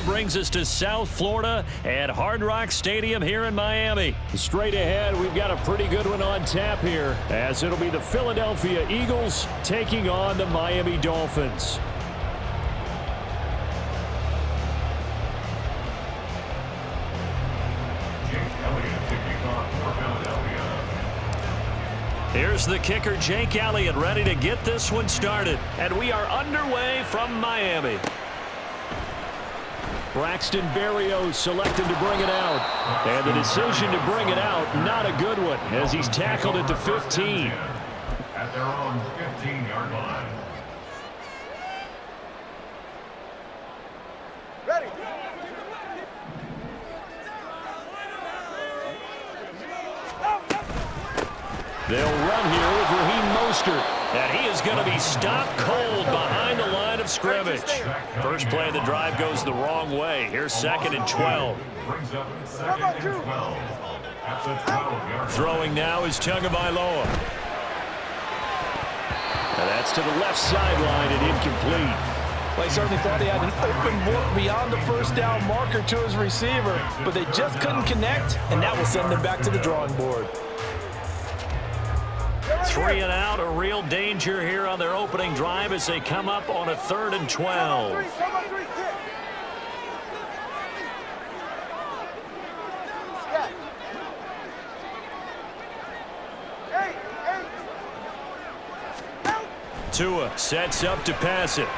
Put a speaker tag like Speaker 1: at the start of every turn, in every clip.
Speaker 1: ball brings us to South Florida at Hard Rock Stadium here in Miami.
Speaker 2: Straight ahead, we've got a pretty good one on tap here, as it'll be the Philadelphia Eagles taking on the Miami Dolphins.
Speaker 1: Here's the kicker, Jake Elliott, ready to get this one started. And we are underway from Miami.
Speaker 2: Braxton Berrios selected to bring it out. And the decision to bring it out, not a good one, as he's tackled at the 15.
Speaker 3: At their own 15-yard line.
Speaker 4: Ready.
Speaker 2: They'll run here with Raheem Mostert.
Speaker 1: And he is going to be stopped cold behind the line of scrimmage. First play of the drive goes the wrong way. Here's 2nd and 12.
Speaker 2: Throwing now is Tagovailoa. And that's to the left sideline and incomplete.
Speaker 5: Well, he certainly thought he had an open look beyond the first down marker to his receiver, but they just couldn't connect, and that will send them back to the drawing board.
Speaker 1: 3 and out, a real danger here on their opening drive as they come up on a 3rd and 12.
Speaker 2: Tua sets up to pass it.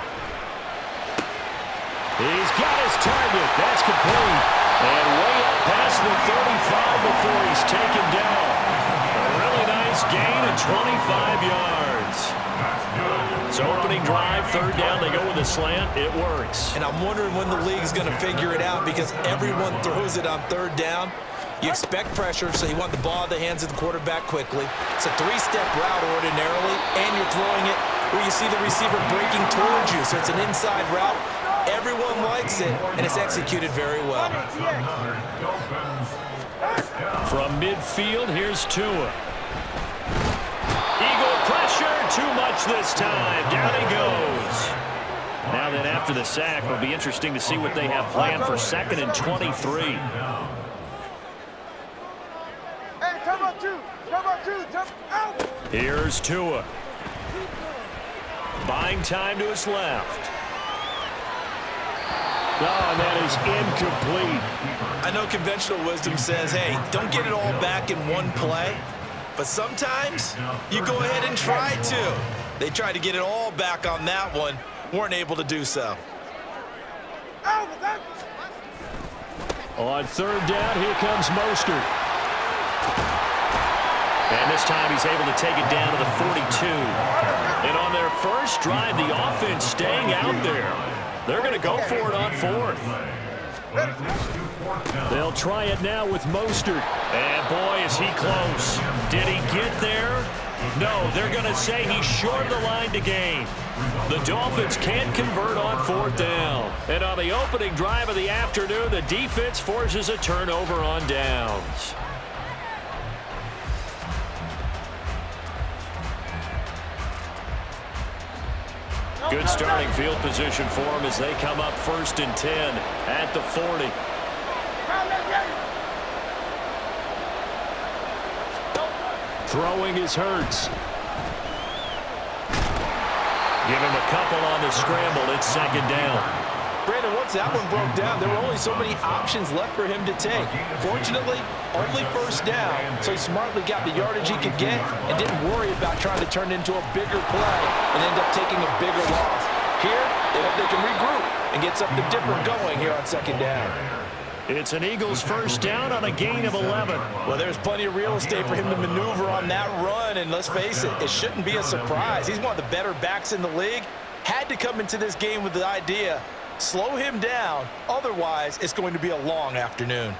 Speaker 2: He's got his target. That's complete. And way up past the 35 before he's taken down. A really nice gain of 25 yards. So opening drive, 3rd down, they go with a slant. It works.
Speaker 5: And I'm wondering when the league's going to figure it out, because everyone throws it on 3rd down. You expect pressure, so you want the ball in the hands of the quarterback quickly. It's a 3-step route ordinarily, and you're throwing it where you see the receiver breaking towards you. So it's an inside route. Everyone likes it, and it's executed very well.
Speaker 2: From midfield, here's Tua.
Speaker 1: Eagle pressure, too much this time. Down he goes. Now then, after the sack, it'll be interesting to see what they have planned for 2nd and 23.
Speaker 2: Here's Tua. Buying time to his left. Oh, and that is incomplete.
Speaker 5: I know conventional wisdom says, hey, don't get it all back in one play. But sometimes you go ahead and try to. They tried to get it all back on that one. Weren't able to do so.
Speaker 2: On 3rd down, here comes Mostert.
Speaker 1: And this time he's able to take it down to the 42. And on their first drive, the offense staying out there. They're going to go for it on 4th.
Speaker 2: They'll try it now with Mostert.
Speaker 1: And boy, is he close. Did he get there? No, they're going to say he's short of the line to gain. The Dolphins can't convert on 4th down. And on the opening drive of the afternoon, the defense forces a turnover on downs. Good starting field position for them as they come up 1st and 10 at the 40.
Speaker 2: Throwing is Hurts.
Speaker 1: Give him a couple on the scramble. It's 2nd down.
Speaker 5: Brandon, once that one broke down, there were only so many options left for him to take. Fortunately, only 1st down, so he smartly got the yardage he could get and didn't worry about trying to turn it into a bigger play and end up taking a bigger loss. Here, they hope they can regroup and get something different going here on 2nd down.
Speaker 2: It's an Eagles 1st down on a gain of 11.
Speaker 5: Well, there's plenty of real estate for him to maneuver on that run, and let's face it, it shouldn't be a surprise. He's one of the better backs in the league. Had to come into this game with the idea, slow him down, otherwise it's going to be a long afternoon.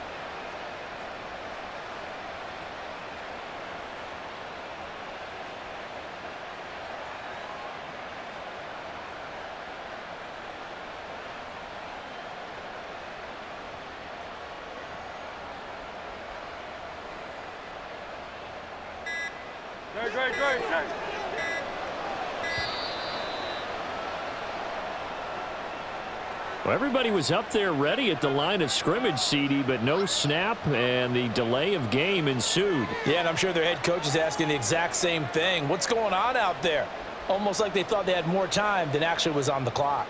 Speaker 4: Great.
Speaker 1: Well, everybody was up there ready at the line of scrimmage, CD, but no snap, and the delay of game ensued.
Speaker 5: Yeah, and I'm sure their head coach is asking the exact same thing. What's going on out there? Almost like they thought they had more time than actually was on the clock.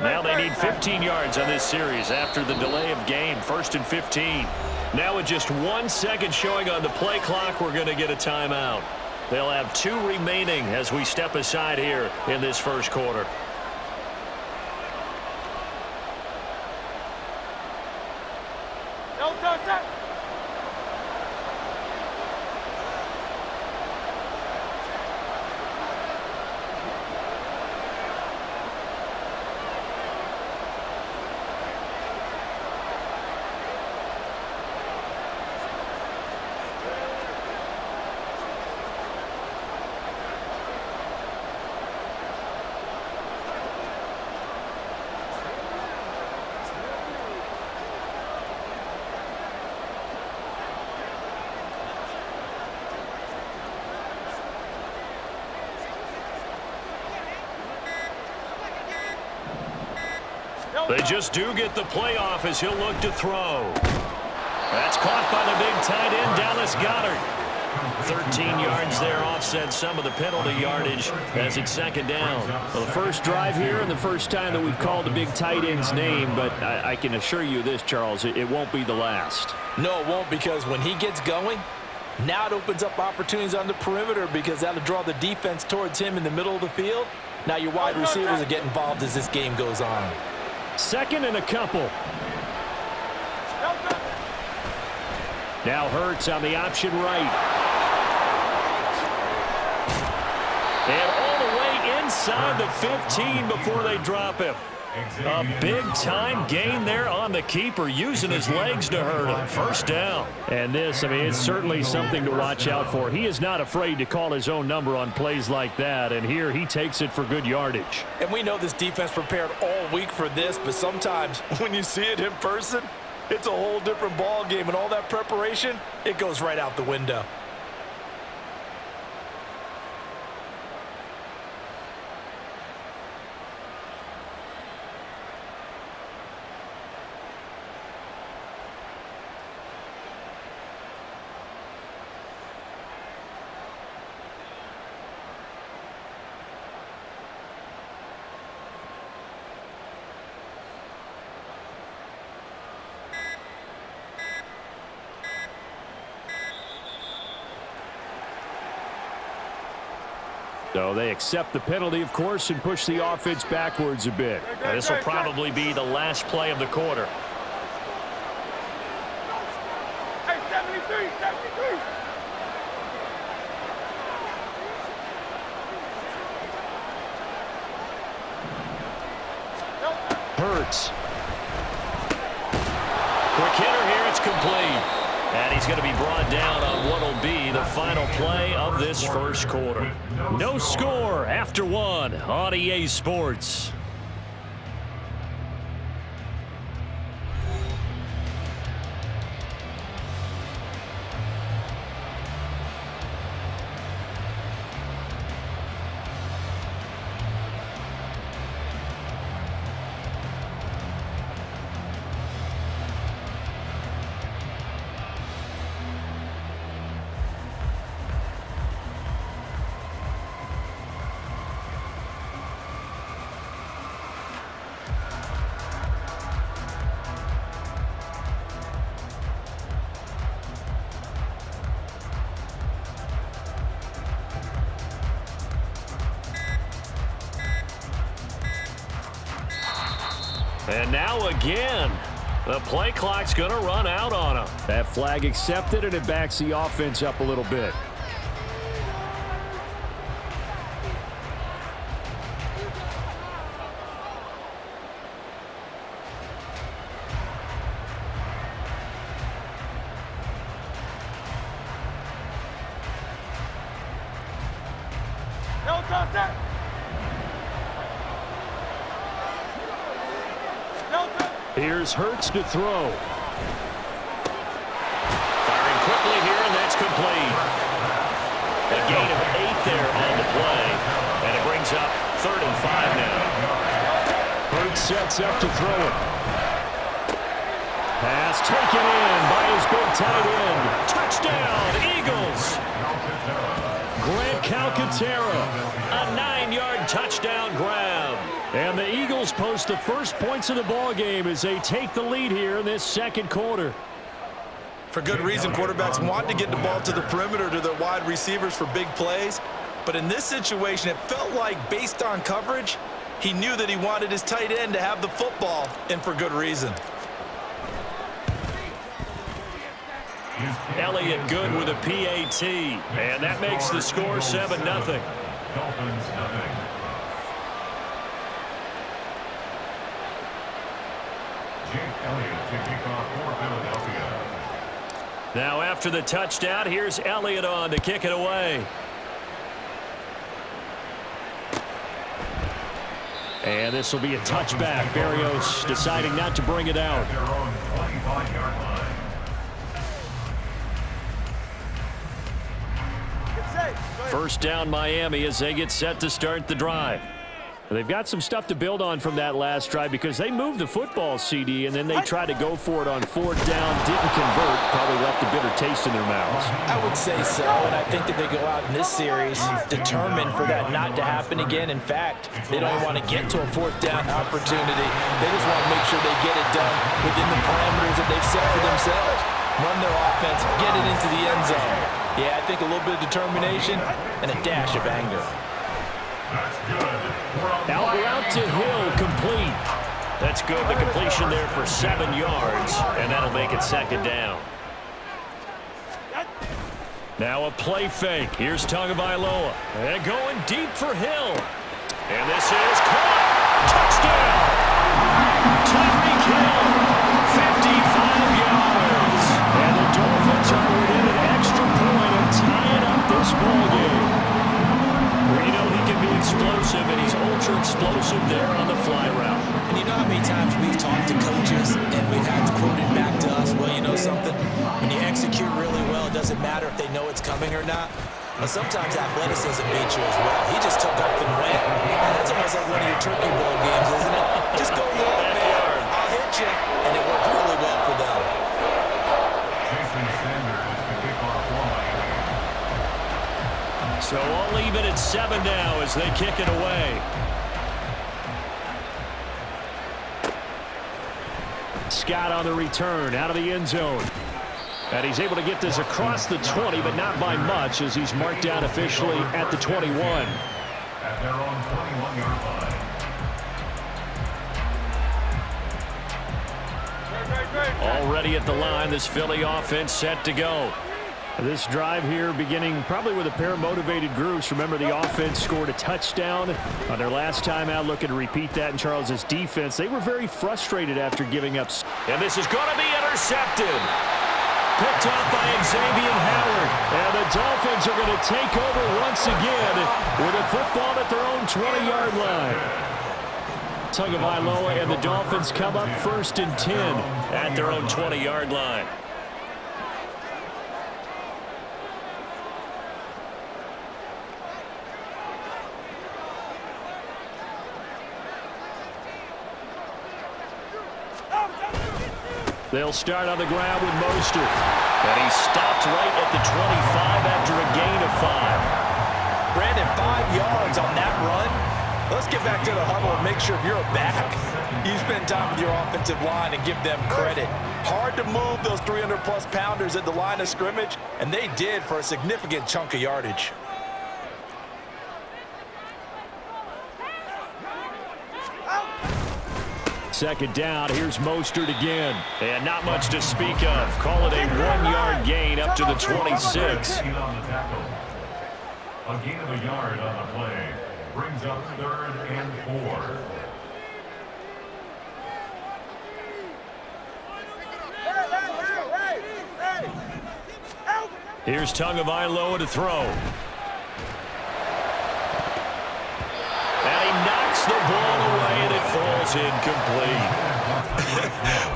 Speaker 1: Now they need 15 yards on this series after the delay of game. 1st and 15. Now with just 1 second showing on the play clock, we're going to get a timeout. They'll have 2 remaining as we step aside here in this first quarter. They just do get the playoff as he'll look to throw. That's caught by the big tight end, Dallas Goedert. 13 yards there, offset some of the penalty yardage as it's 2nd down. Well, the first drive here and the first time that we've called the big tight end's name, but I can assure you this, Charles, it won't be the last.
Speaker 5: No, it won't, because when he gets going, now it opens up opportunities on the perimeter because that'll draw the defense towards him in the middle of the field. Now your wide receivers will get involved as this game goes on.
Speaker 1: 2nd and a couple. Now Hurts on the option right. And all the way inside the 15 before they drop him. A big-time gain there on the keeper, using his legs to hurt him. 1st down. And this, I mean, it's certainly something to watch out for. He is not afraid to call his own number on plays like that, and here he takes it for good yardage.
Speaker 5: And we know this defense prepared all week for this, but sometimes when you see it in person, it's a whole different ball game, and all that preparation, it goes right out the window.
Speaker 1: So they accept the penalty, of course, and push the offense backwards a bit. This will probably be the last play of the quarter.
Speaker 2: Hey, 73, 73.
Speaker 1: Hurts. Quick hitter here, it's complete. And he's going to be brought down on what will be the final play of this first quarter. No score after 1 on EA Sports. And now again, the play clock's going to run out on him. That flag accepted, and it backs the offense up a little bit. Here's Hurts to throw. Firing quickly here, and that's complete. A gain of 8 there on the play. And it brings up 3rd and 5 now. Hurts sets up to throw it. Pass taken in by his big tight end. Touchdown, Eagles. Grant Calcaterra, a 9-yard touchdown grab. And the Eagles post the first points of the ball game as they take the lead here in this second quarter.
Speaker 5: For good reason, quarterbacks want to get the ball to the perimeter to their wide receivers for big plays. But in this situation, it felt like, based on coverage, he knew that he wanted his tight end to have the football, and for good reason.
Speaker 1: Elliott good with a PAT, and that makes the score 7-0.
Speaker 3: Dolphins 0. Jake Elliott to kick off for Philadelphia.
Speaker 1: Now after the touchdown, here's Elliott on to kick it away. And this will be a touchback. Berrios deciding not to bring it out.
Speaker 3: Their own 25-yard line.
Speaker 1: First down Miami as they get set to start the drive. They've got some stuff to build on from that last drive because they moved the football, CD, and then they tried to go for it on 4th down, didn't convert, probably left a bitter taste in their mouths.
Speaker 4: I would say so, and I think that they go out in this series determined for that not to happen again. In fact, they don't want to get to a 4th down opportunity. They just want to make sure they get it done within the parameters that they've set for themselves. Run their offense, get it into the end zone. Yeah, I think a little bit of determination and a dash of anger.
Speaker 3: That's good.
Speaker 1: Out route to Hill, complete. That's good. The completion there for 7 yards, and that'll make it 2nd down. Now a play fake. Here's Tagovailoa. And going deep for Hill. And this is caught. Touchdown! Tyreek Hill, 55 yards. And the Dolphins are within an extra point of tying up this ball game. Well, you know he can be explosive, and he's ultra-explosive there on the fly route.
Speaker 4: And you know how many times we've talked to coaches and we've had to quote it back to us, well, you know something? When you execute really well, it doesn't matter if they know it's coming or not. But sometimes athleticism beats you as well. He just took off and went. And that's almost like one of your Turkey Bowl games, isn't it? Just go long, man. I'll hit you. And it worked really well for them.
Speaker 3: Jason Sanders to kick off for Miami.
Speaker 1: So all even at 7 now as they kick it away. Scott on the return out of the end zone. And he's able to get this across the 20, but not by much as he's marked down officially at the 21.
Speaker 3: At their own 21-yard line.
Speaker 1: Already at the line, this Philly offense set to go. This drive here beginning probably with a pair of motivated groups. Remember, the offense scored a touchdown on their last time out, looking to repeat that in Charles's defense. They were very frustrated after giving up. And this is going to be intercepted. Picked up by Xavier Howard. And the Dolphins are going to take over once again with a football at their own 20-yard line. Tagovailoa and the Dolphins come up 1st and 10 at their own 20-yard line. They'll start on the ground with Mostert. And he stopped right at the 25 after a gain of 5.
Speaker 4: Brandon, 5 yards on that run. Let's get back to the huddle and make sure if you're a back, you spend time with your offensive line and give them credit. Hard to move those 300-plus pounders at the line of scrimmage, and they did for a significant chunk of yardage.
Speaker 1: Second down, here's Mostert again. And not much to speak of. Call it a 1-yard gain up to the 26.
Speaker 3: On the tackle. A gain of a yard on the play. Brings up 3rd and 4.
Speaker 1: Here's Tagovailoa to throw. Gets the ball away, and it falls incomplete.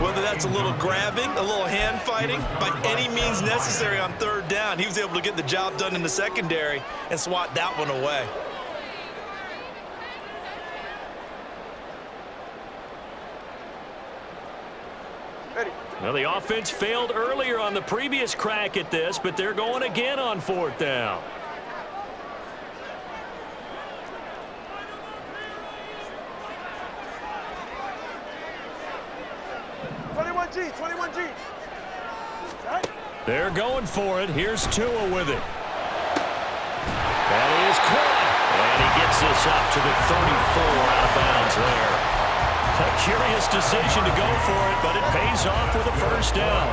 Speaker 5: Whether that's a little grabbing, a little hand fighting, by any means necessary on third down, he was able to get the job done in the secondary and swat that one away.
Speaker 1: Well, the offense failed earlier on the previous crack at this, but they're going again on fourth down. They're going for it. Here's Tua with it. That is caught. And he gets this up to the 34 out of bounds there. A curious decision to go for it, but it pays off with a first down.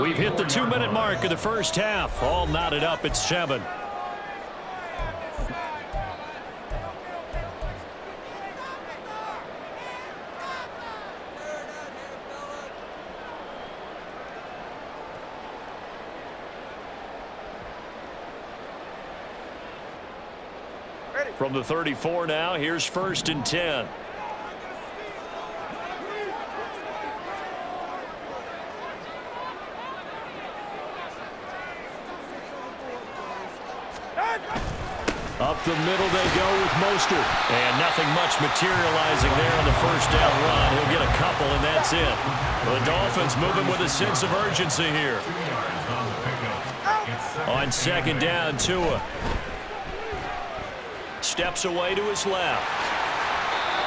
Speaker 1: We've hit the 2-minute mark of the first half. All knotted up at 7. From the 34 now, here's 1st and 10. Up the middle they go with Mostert. And nothing much materializing there on the first down run. He'll get a couple, and that's it. The Dolphins moving with a sense of urgency here. On 2nd down, Tua steps away to his left.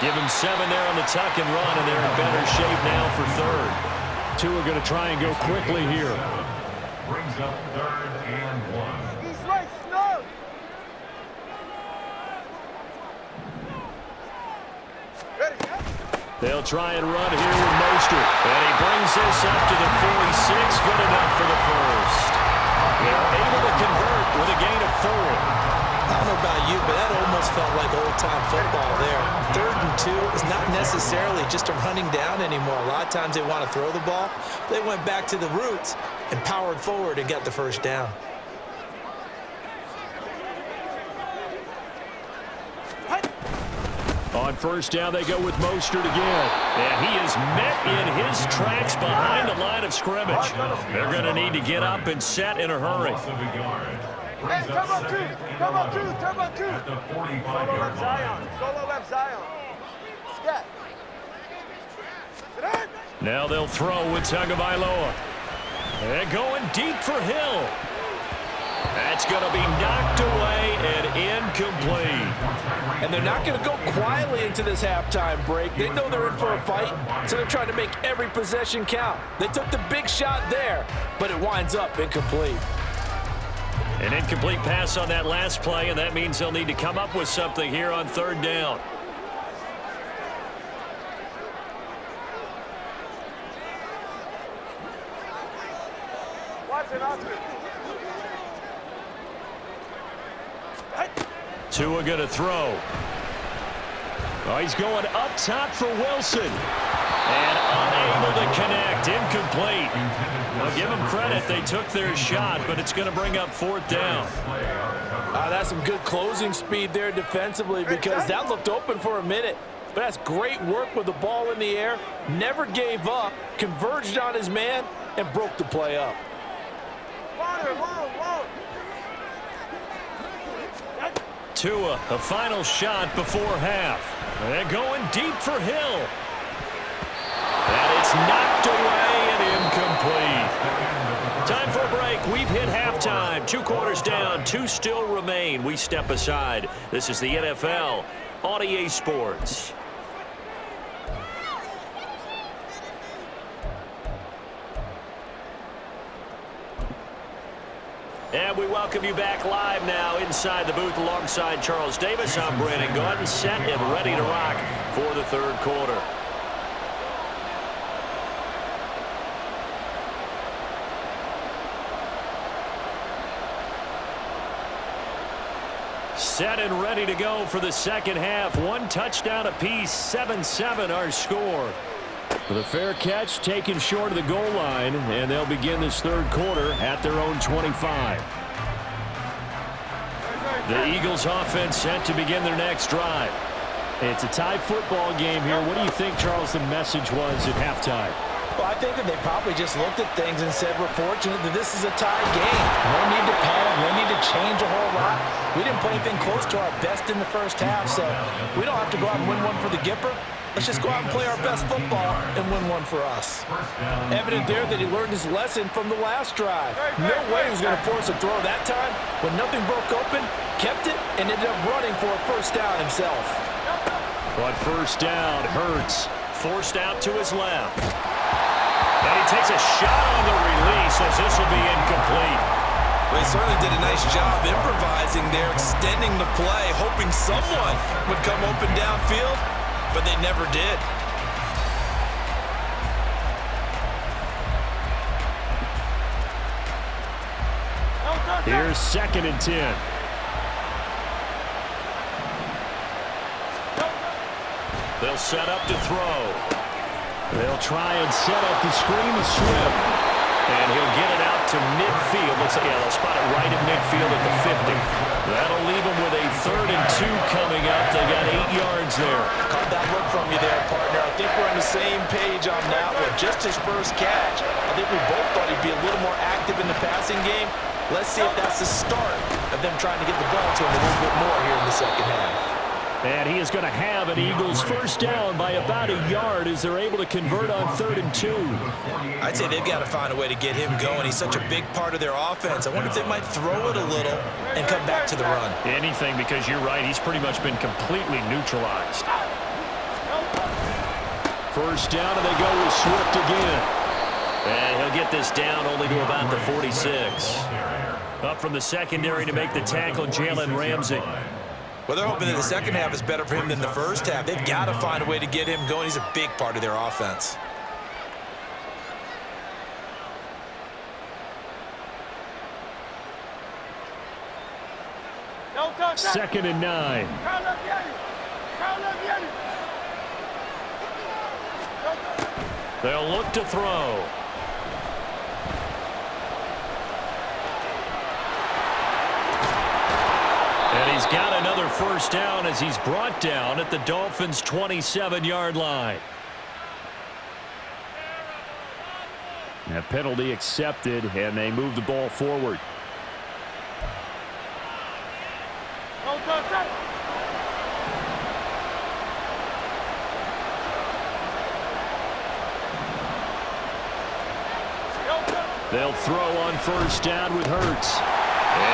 Speaker 1: Give him 7 there on the tuck and run, and they're in better shape now for 3rd. Tua going to try and go quickly here.
Speaker 3: Brings up 3rd and 1.
Speaker 2: He's right, slow.
Speaker 1: They'll try and run here with Mostert. And he brings this up to the 46. Good enough for the first. They're able to convert with a gain of 4.
Speaker 5: I don't know about you, but that almost felt like old-time football there. 3rd and 2 is not necessarily just a running down anymore. A lot of times they want to throw the ball. They went back to the roots and powered forward and got the first down.
Speaker 1: On 1st down, they go with Mostert again. And he is met in his tracks behind the line of scrimmage. They're going to need to get up and set in a hurry.
Speaker 2: Hey, come on, 2. Come on, 2. Come on, 2.
Speaker 3: At the 45-yard
Speaker 2: Solo left
Speaker 3: line.
Speaker 2: Zion. Solo left Zion. Scat.
Speaker 1: Now they'll throw with Tagovailoa. And going deep for Hill. That's going to be knocked away and incomplete.
Speaker 4: And they're not going to go quietly into this halftime break. They know they're in for a fight, so they're trying to make every possession count. They took the big shot there, but it winds up incomplete.
Speaker 1: An incomplete pass on that last play, and that means they'll need to come up with something here on 3rd down.
Speaker 2: Watch it, Oscar.
Speaker 1: Tua going to throw. Oh, he's going up top for Wilson. And unable to connect. Incomplete. Well, give them credit. They took their shot, but it's going to bring up 4th down.
Speaker 4: That's some good closing speed there defensively because that looked open for a minute. But that's great work with the ball in the air. Never gave up, converged on his man, and broke the play up.
Speaker 1: Tua, a final shot before half. They're going deep for Hill. And it's knocked away and incomplete. Time for a break. We've hit halftime. 2 quarters down, 2 still remain. We step aside. This is the NFL on EA Sports. And we welcome you back live now inside the booth alongside Charles Davis. I'm Brandon Gaudin, set and ready to rock for the 3rd quarter. Set and ready to go for the 2nd half. 1 touchdown apiece, 7-7 our score. The fair catch taken short of the goal line, and they'll begin this 3rd quarter at their own 25. The Eagles offense set to begin their next drive.
Speaker 2: It's a tie football game here. What do you think, Charles, the message was at halftime?
Speaker 4: Well, I think that they probably just looked at things and said, we're fortunate that this is a tie game. No need to panic. No need to change a whole lot. We didn't play anything close to our best in the first half, so we don't have to go out and win one for the Gipper. Let's just go out and play our best football and win one for us. Evident there that he learned his lesson from the last drive. No way he was going to force a throw that time. When nothing broke open, kept it, and ended up running for a first down himself.
Speaker 1: On first down, Hurts forced out to his left. And he takes a shot on the release as this will be incomplete.
Speaker 5: Well, he certainly did a nice job improvising there, extending the play, hoping someone would come open downfield, but they never did.
Speaker 2: Here's 2nd and 10.
Speaker 1: They'll set up to throw.
Speaker 2: They'll try and set up the screen to Swift.
Speaker 1: And he'll get it out to midfield. Looks like, yeah, they'll spot it right at midfield at the 50. That'll leave them with a 3rd and 2 coming up. They got 8 yards there.
Speaker 4: Caught that look from you there, partner. I think we're on the same page on that one. Just his first catch. I think we both thought he'd be a little more active in the passing game. Let's see if that's the start of them trying to get the ball to him a little bit more here in the second half.
Speaker 2: And he is going to have an Eagles first down by about a yard as they're able to convert on 3rd and 2.
Speaker 5: I'd say they've got to find a way to get him going. He's such a big part of their offense. I wonder if they might throw it a little and come back to the run.
Speaker 1: Anything, because you're right. He's pretty much been completely neutralized.
Speaker 2: First down, and they go with Swift again.
Speaker 1: And he'll get this down only to about the 46. Up from the secondary to make the tackle, Jalen Ramsey.
Speaker 5: Well, they're hoping that the second half is better for him than the first half. They've got to find a way to get him going. He's a big part of their offense.
Speaker 2: Second and 9.
Speaker 1: They'll look to throw. And he's got another first down as he's brought down at the Dolphins' 27-yard line.
Speaker 2: That penalty accepted, and they move the ball forward.
Speaker 1: They'll throw on first down with Hurts.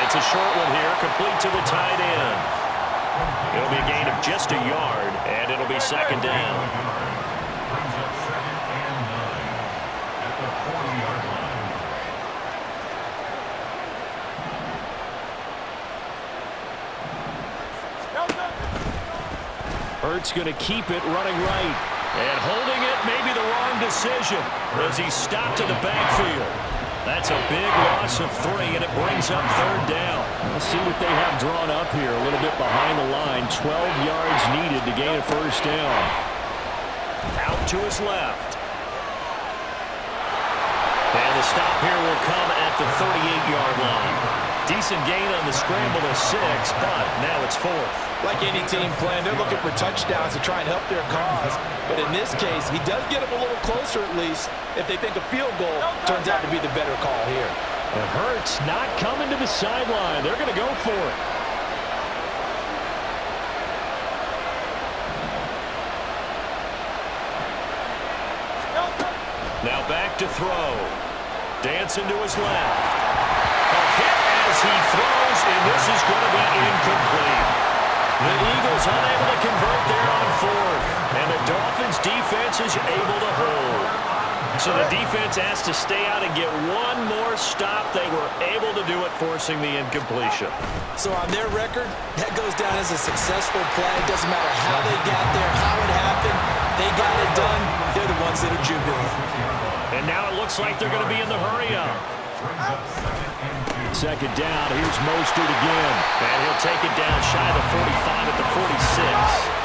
Speaker 1: It's a short one here, complete to the tight end. It'll be a gain of just a yard, and it'll be second down.
Speaker 3: Brings up 2nd and 9 at the 40-yard line.
Speaker 2: Hurts going to keep it running right.
Speaker 1: And holding it may be the wrong decision as he stopped in the backfield. That's a big loss of 3, and it brings up 3rd down.
Speaker 2: Let's see what they have drawn up here. A little bit behind the line. 12 yards needed to gain a first down.
Speaker 1: Out to his left. And the stop here will come at the 38-yard line. Decent gain on the scramble of 6, but now it's 4th.
Speaker 4: Like any team playing, they're looking for touchdowns to try and help their cause. But in this case, he does get them a little closer at least if they think a field goal turns out to be the better call here.
Speaker 2: And Hurts not coming to the sideline. They're going to go for it.
Speaker 1: Now back to throw. Dancing to his left. A hit as he throws, and this is going to be incomplete. The Eagles unable to convert there on 4th, and the Dolphins defense is able to hold. So the defense has to stay out and get one more stop. They were able to do it, forcing the incompletion.
Speaker 5: So on their record, that goes down as a successful play. It doesn't matter how they got there, how it happened. They got it done. They're the ones that are jubilant.
Speaker 1: And now it looks like they're going to be in the hurry-up.
Speaker 2: Second down. Here's Mostert again.
Speaker 1: And he'll take it down shy of the 45 at the 46.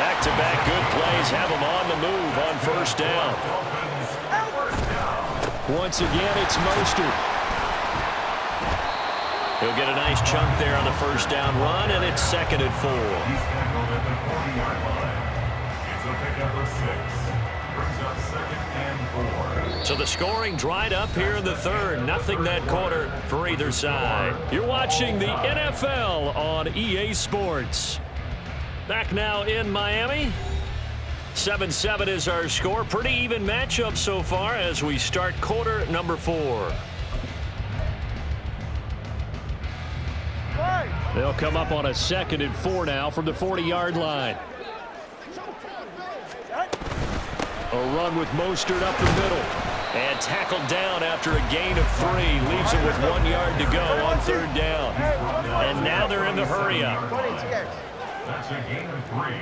Speaker 1: Back-to-back good plays have him on the move on first down.
Speaker 2: Once again, it's Mostert.
Speaker 1: He'll get a nice chunk there on the first down run, and it's 2nd and 4.
Speaker 3: He's tackled at the 40-yard line. It's a pickup of 6. Brings up 2nd and 4.
Speaker 1: So the scoring dried up here in the third. Nothing that quarter for either side. You're watching the NFL on EA Sports. Back now in Miami. 7-7 is our score. Pretty even matchup so far as we start quarter number 4. They'll come up on a 2nd and 4 now from the 40-yard line. A run with Mostert up the middle. And tackled down after a gain of 3. Leaves it with 1 yard to go on 3rd down. And now they're in the hurry-up.
Speaker 3: That's a gain of 3.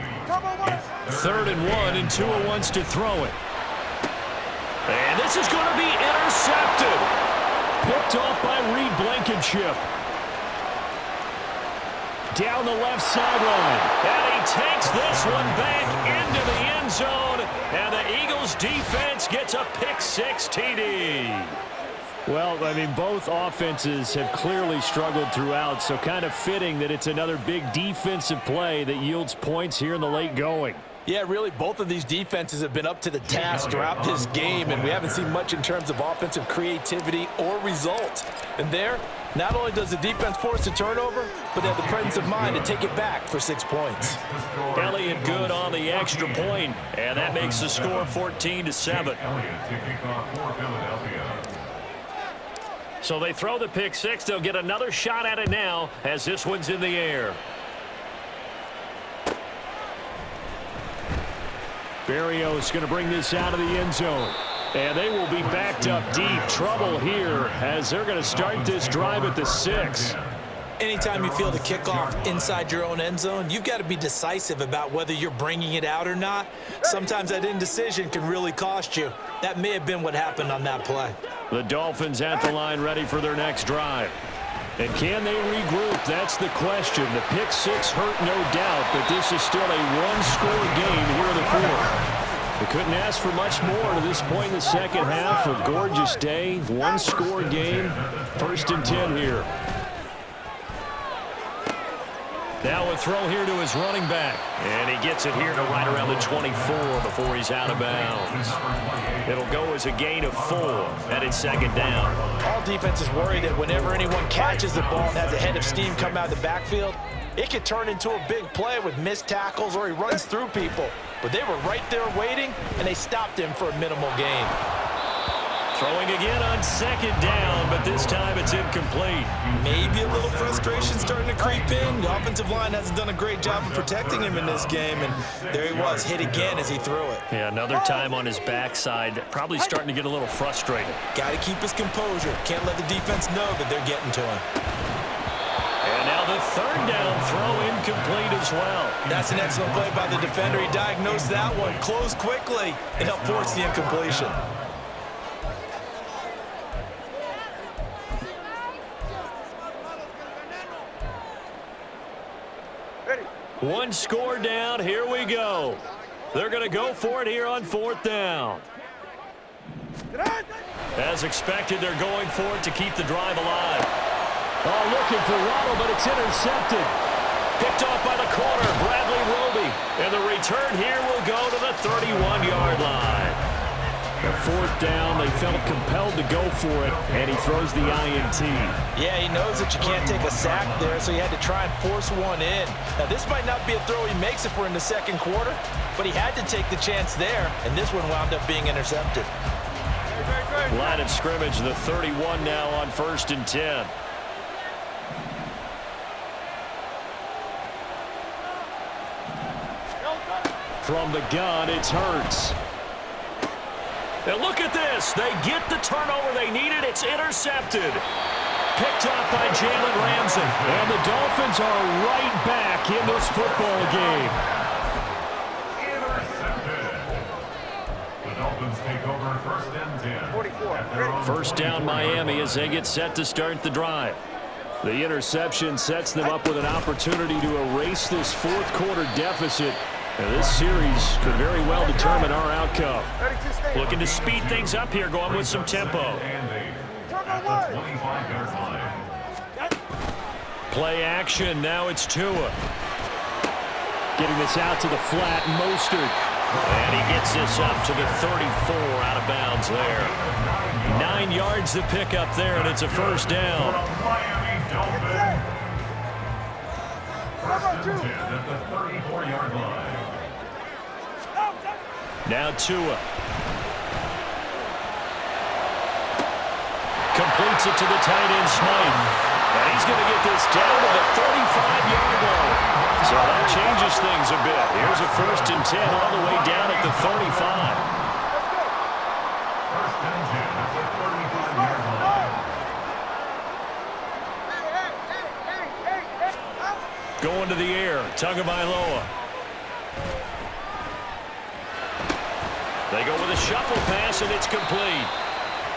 Speaker 1: 3rd and 1, and Tua wants to throw it. And this is going to be intercepted. Picked off by Reed Blankenship. Down the left sideline. And he takes this one back into the end zone. And the Eagles defense gets a pick-6 TD. Well, I mean, both offenses have clearly struggled throughout, so kind of fitting that it's another big defensive play that yields points here in the late going.
Speaker 4: Yeah, really, both of these defenses have been up to the task throughout this game, and we haven't seen much in terms of offensive creativity or results. And there, not only does the defense force a turnover, but they have the presence of mind to take it back for 6 points.
Speaker 1: Elliott good on the extra point, and that makes the score 14-7.
Speaker 3: Elliott to kick off for Philadelphia.
Speaker 1: So they throw the pick-6. They'll get another shot at it now as this one's in the air. Berrios going to bring this out of the end zone. And they will be backed up deep. Trouble here as they're going to start this drive at the 6.
Speaker 5: Anytime you feel the kickoff inside your own end zone, you've got to be decisive about whether you're bringing it out or not. Sometimes that indecision can really cost you. That may have been what happened on that play.
Speaker 1: The Dolphins at the line ready for their next drive. And can they regroup? That's the question. The pick-6 hurt, no doubt, but this is still a one-score game here in the 4th. We couldn't ask for much more to this point in the second half. A gorgeous day, one-score game, 1st and 10 here. Now a throw here to his running back. And he gets it here to right around the 24 before he's out of bounds. It'll go as a gain of 4, and it's 2nd down.
Speaker 4: All defenses worry that whenever anyone catches the ball and has a head of steam come out of the backfield, it could turn into a big play with missed tackles or he runs through people. But they were right there waiting, and they stopped him for a minimal gain.
Speaker 1: Throwing again on 2nd down, but this time it's incomplete.
Speaker 5: Maybe a little frustration starting to creep in. The offensive line hasn't done a great job of protecting him in this game, and there he was, hit again as he threw it.
Speaker 1: Yeah, another time on his backside, probably starting to get a little frustrated.
Speaker 5: Got to keep his composure. Can't let the defense know that they're getting to him.
Speaker 1: And now the 3rd down throw incomplete as well.
Speaker 5: That's an excellent play by the defender. He diagnosed that one, closed quickly, and helped force the incompletion.
Speaker 1: One score down. Here we go. They're going to go for it here on 4th down. As expected, they're going for it to keep the drive alive. Oh, looking for Waddle, but it's intercepted. Picked off by the corner, Bradley Roby. And the return here will go to the 31-yard line. The 4th down, they felt compelled to go for it, and he throws the INT.
Speaker 4: Yeah, he knows that you can't take a sack there, so he had to try and force one in. Now, this might not be a throw he makes if we're in the 2nd quarter, but he had to take the chance there, and this one wound up being intercepted.
Speaker 1: Line of scrimmage, the 31 now on 1st and 10. From the gun, it's Hurts. And look at this. They get the turnover they needed. It's intercepted. Picked up by Jalen Ramsey. And the Dolphins are right back in this football game.
Speaker 3: Intercepted. The Dolphins take over 1st and 10. 44.
Speaker 1: First down Miami as they get set to start the drive. The interception sets them up with an opportunity to erase this 4th quarter deficit. Now, this series could very well determine our outcome. Looking to speed things up here, going with some tempo.
Speaker 3: And 8 at the 25-yard line.
Speaker 1: Play action. Now it's Tua. Getting this out to the flat. Mostert. And he gets this up to the 34, out of bounds there. 9 yards to pick up there, and it's a first down.
Speaker 3: First and 10 at the 34-yard line.
Speaker 1: Now Tua. Completes it to the tight end, Smythe. And he's going to get this down to the 35-yard line. So that changes things a bit. Here's a first and 10 all the way down at the 35.
Speaker 3: First and 10 at the 35-yard line.
Speaker 1: Going to the air. Tagovailoa. They go with a shuffle pass, and it's complete.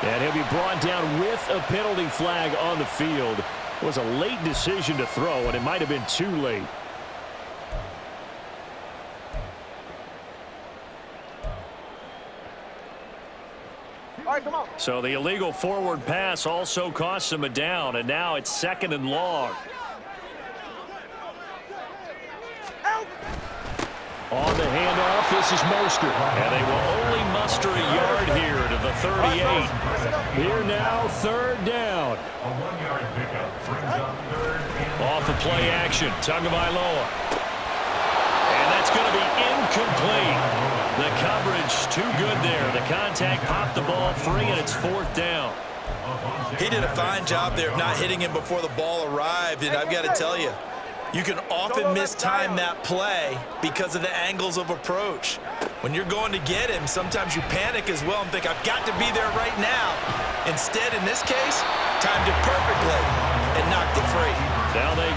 Speaker 1: And he'll be brought down with a penalty flag on the field. It was a late decision to throw, and it might have been too late.
Speaker 2: All right, come on.
Speaker 1: So the illegal forward pass also cost him a down, and now it's 2nd and long. On the handoff, this is Mostert. And they will only muster a yard here to the 38. Here now, 3rd down.
Speaker 3: A 1-yard pickup brings up 3rd and
Speaker 1: Off the play action, Tagovailoa. And that's going to be incomplete. The coverage too good there. The contact popped the ball free, and it's 4th down.
Speaker 5: He did a fine job there of not hitting him before the ball arrived, and I've got to tell you, you can often mistime that play because of the angles of approach. When you're going to get him, sometimes you panic as well and think, I've got to be there right now. Instead, in this case, timed it perfectly and knocked it free.
Speaker 1: Now they...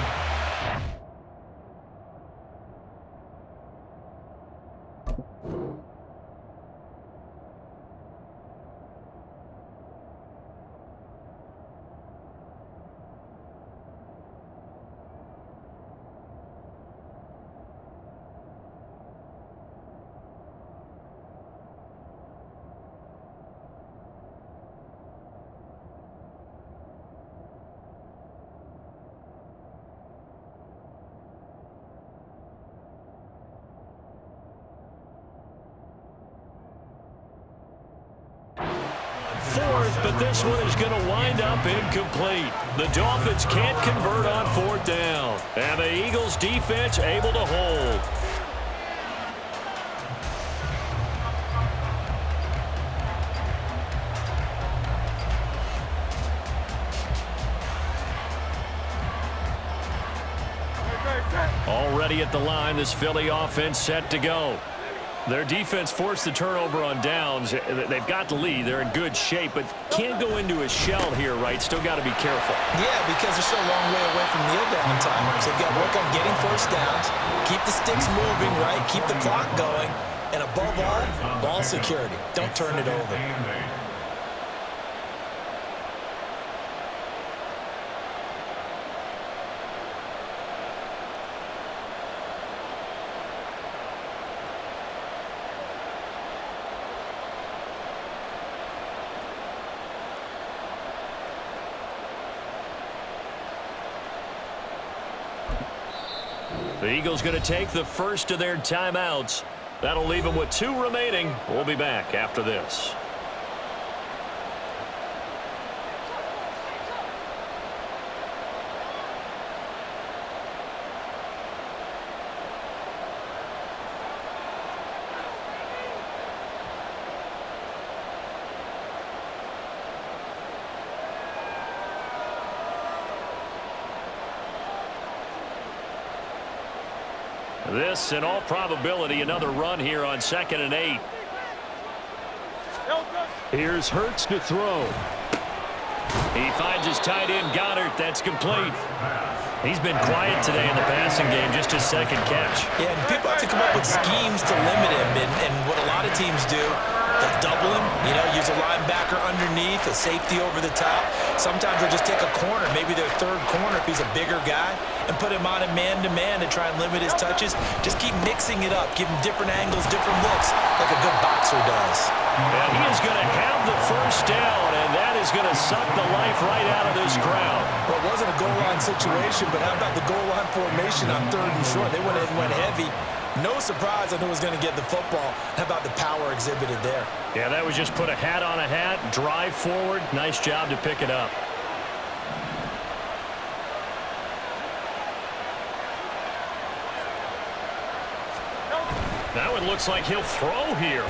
Speaker 1: but this one is going to wind up incomplete. The Dolphins can't convert on 4th down. And the Eagles defense able to hold. Already at the line, this Philly offense set to go. Their defense forced the turnover on downs. They've got the lead. They're in good shape, but can't go into a shell here, right? Still got to be careful.
Speaker 5: Yeah, because they're so a long way away from kneel down time. So they've got to work on getting first downs, keep the sticks moving, right? Keep the clock going. And above all, ball security. Don't turn it over.
Speaker 1: The Eagles going to take the first of their timeouts. That'll leave them with 2 remaining. We'll be back after this. This, in all probability, another run here on 2nd and 8. Here's Hurts to throw. He finds his tight end, Goddard. That's complete. He's been quiet today in the passing game, just his 2nd catch.
Speaker 5: Yeah, and people have to come up with schemes to limit him, and what a lot of teams do, They'll double him, use a linebacker underneath, a safety over the top. Sometimes they'll just take a corner, maybe their third corner if he's a bigger guy, and put him on a man-to-man to try and limit his touches. Just keep mixing it up, give him different angles, different looks, like a good boxer does.
Speaker 1: And he is going to have the first down, and that is going to suck the life right out of this crowd.
Speaker 5: Well, it wasn't a goal line situation, but how about the goal line formation on 3rd and short? They went in and went heavy. No surprise on who was going to get the football. How about the power exhibited there?
Speaker 1: Yeah, that was just put a hat on a hat, drive forward. Nice job to pick it up. Now it looks like he'll throw here.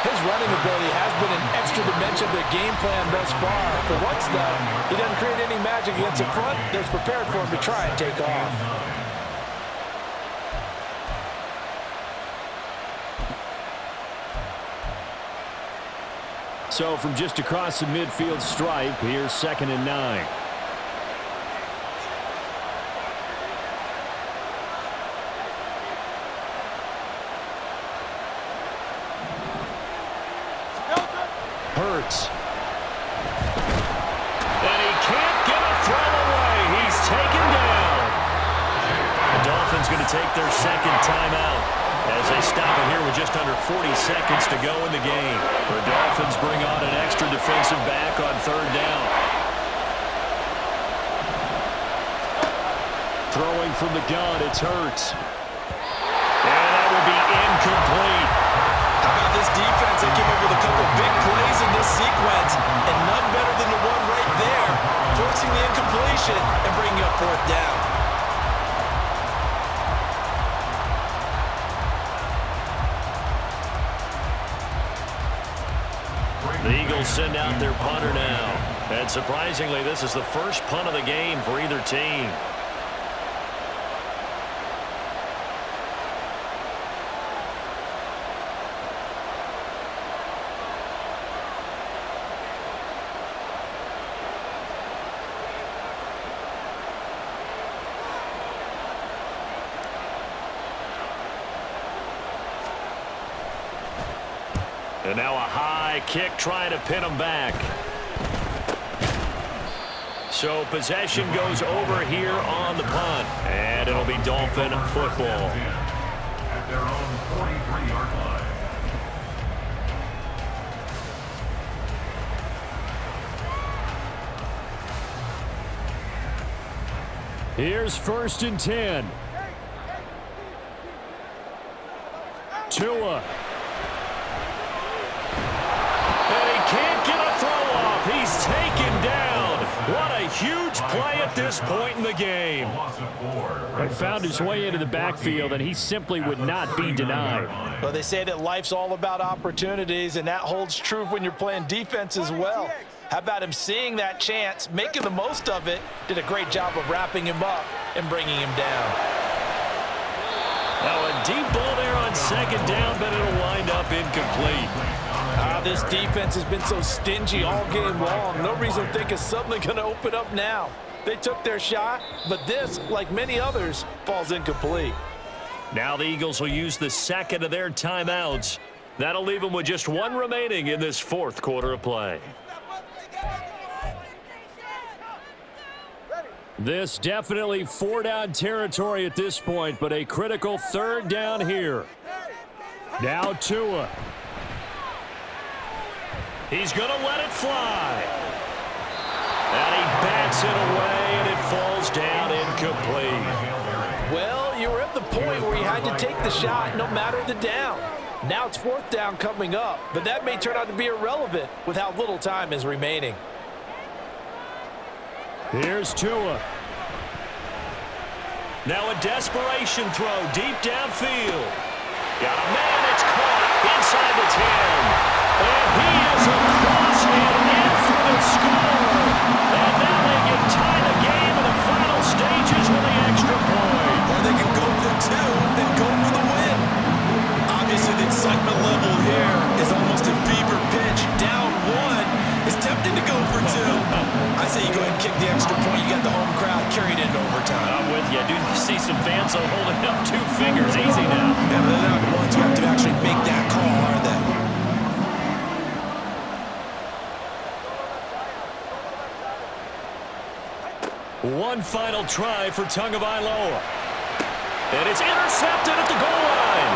Speaker 4: His running ability has been an extra dimension of the game plan thus far. For once, though, he doesn't create any magic against the front that's prepared for him to try and take off.
Speaker 2: So from just across the midfield stripe, here's 2nd and 9. Hurts.
Speaker 1: And he can't get a throw away. He's taken down. The Dolphins going to take their 2nd timeout as they stop it here with just under 40 seconds to go in the game. The Dolphins bring on an extra defensive back on 3rd down.
Speaker 2: Throwing from the gun, it's Hurts.
Speaker 1: And that will be incomplete.
Speaker 5: How about this defense? They came up with a couple big plays in this sequence, and none better than the one right there, forcing the incompletion and bringing up 4th down.
Speaker 1: The Eagles send out their punter now. And surprisingly, this is the first punt of the game for either team. And now a high kick trying to pin him back. So possession goes over here on the punt. And it'll be Dolphin football.
Speaker 3: At their own 43-yard line.
Speaker 2: Here's 1st and 10. Tua.
Speaker 1: And he can't get a throw off. He's taken down. What a huge play at this point in the game.
Speaker 2: And found his way into the backfield, and he simply would not be denied.
Speaker 4: Well, they say that life's all about opportunities, and that holds true when you're playing defense as well. How about him seeing that chance, making the most of it, did a great job of wrapping him up and bringing him down.
Speaker 1: Now a deep ball there on 2nd down, but it'll wind up incomplete.
Speaker 4: This defense has been so stingy all game long. No reason to think it's suddenly going to open up now. They took their shot, but this, like many others, falls incomplete.
Speaker 1: Now the Eagles will use the 2nd of their timeouts. That'll leave them with just 1 remaining in this 4th quarter of play.
Speaker 2: This definitely 4-down territory at this point, but a critical 3rd down here. Now Tua.
Speaker 1: He's going to let it fly. And he bats it away, and it falls down incomplete.
Speaker 4: Well, you were at the point where you had to take the shot no matter the down. Now it's 4th down coming up, but that may turn out to be irrelevant with how little time is remaining.
Speaker 2: Here's Tua.
Speaker 1: Now a desperation throw deep downfield. Got a man that's caught inside the 10. And he is across and in for the score. And now they can tie the game in the final stages with the extra point.
Speaker 5: Or they can go for 2 and go for the win. Obviously, the excitement level here is almost a fever pitch. Down 1 is tempting to go for 2. I say you go ahead and kick the extra point. You got the home crowd carried into overtime.
Speaker 1: I'm with you. I do see some fans holding up 2 fingers. Easy now.
Speaker 5: Yeah, but they're not the ones who have to actually make that call, are they?
Speaker 1: One final try for Tagovailoa. And it's intercepted at the goal line.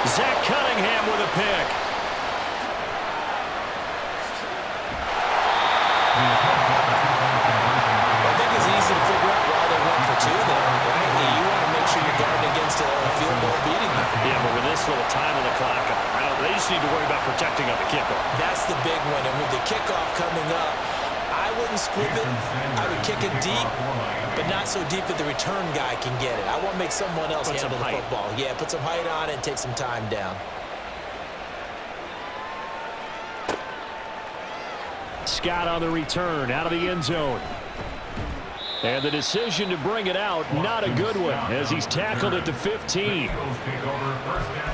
Speaker 1: Zach Cunningham with a pick.
Speaker 4: I think it's easy to figure out why they went for two there, right? You want to make sure you're guarding against a field goal beating you.
Speaker 1: Yeah, but with this little time on the clock, they just need to worry about protecting on the kickoff.
Speaker 4: That's the big one. And with the kickoff coming up, I wouldn't squib it. I would kick it deep, but not so deep that the return guy can get it. I want to make someone else handle the football. Yeah, put some height on it and take some time down.
Speaker 1: Scott on the return, out of the end zone. And the decision to bring it out, not a good one, as he's tackled at the 15.
Speaker 3: Eagles take over first down.